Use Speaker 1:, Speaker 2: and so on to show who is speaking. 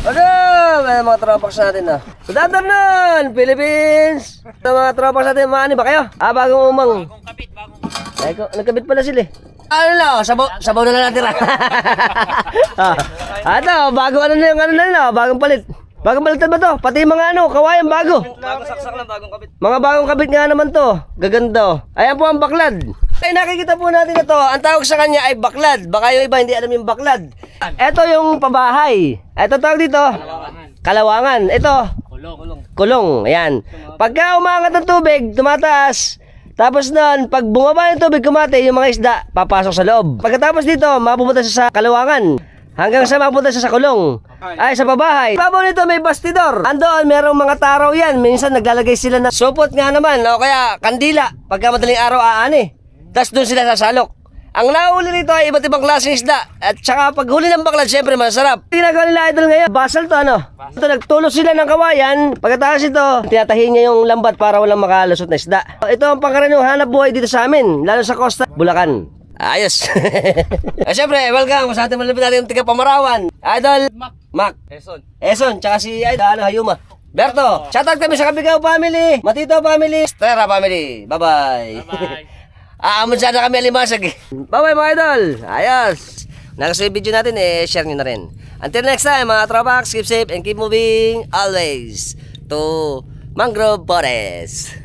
Speaker 1: Ano? May mga tropax natin na. Good afternoon, Philippines! Ito mga tropax natin, maani ba kayo? Bagong umang.
Speaker 2: Bagong kabit.
Speaker 1: Ay, nagkabit pala sila eh. Ano na, sabaw na lang natin. Ito, bago ano na yung ano na, bagong palit. Bagong baliktad ba to? Pati yung mga ano, kawayan bago.
Speaker 2: Bagong saksak lang, bagong kabit.
Speaker 1: Mga bagong kabit nga naman to. Gaganda oh. Ayan po ang baklad. Ay nakikita po natin ito. Ang tawag sa kanya ay baklad. Baka yung iba hindi alam yung baklad. Ito yung pabahay. Ito tawag dito. Kalawangan. Ito. Kulong. Ayan. Pagka umangat ng tubig, tumataas. Tapos nun, pag bumaba yung tubig, kumate, yung mga isda, papasok sa loob. Pagkatapos dito, mapupunta siya sa kalawangan. Hanggang sa mapunta siya sa kulong. Ay, sa pabahay. Babaw nito may bastidor. Andoon, merong mga taraw yan. Minsan naglalagay sila ng supot nga naman. O kaya, kandila. Pagka madaling araw, aani. Tapos doon sila sasalok. Ang nahuli nito ay iba't ibang klaseng isda. At saka pag huli ng baklad, syempre masarap. Ginagawa nila idol ngayon, basal to ano. Ito, nagtulos sila ng kawayan. Pagkatapos ito, tinatahin niya yung lambat para walang makalusot na isda. Ito ang pangkaraniwang hanap buhay dito sa amin. Lalo sa Costa, Bulacan. Ayos. Siyempre, welcome sa ating malapit natin tiga Pamarawan. Idol Mac. Eson, tsaka si Idol Hayuma. Berto, shoutout kami sa Kabigaw family, Matito family, Stera family. Bye-bye. Aamon sana kami alimasag. Bye-bye mga idol. Ayos. Nakasuyo video natin share nyo na rin. Until next time mga tropax, keep safe and keep moving always to Mangrove Forest.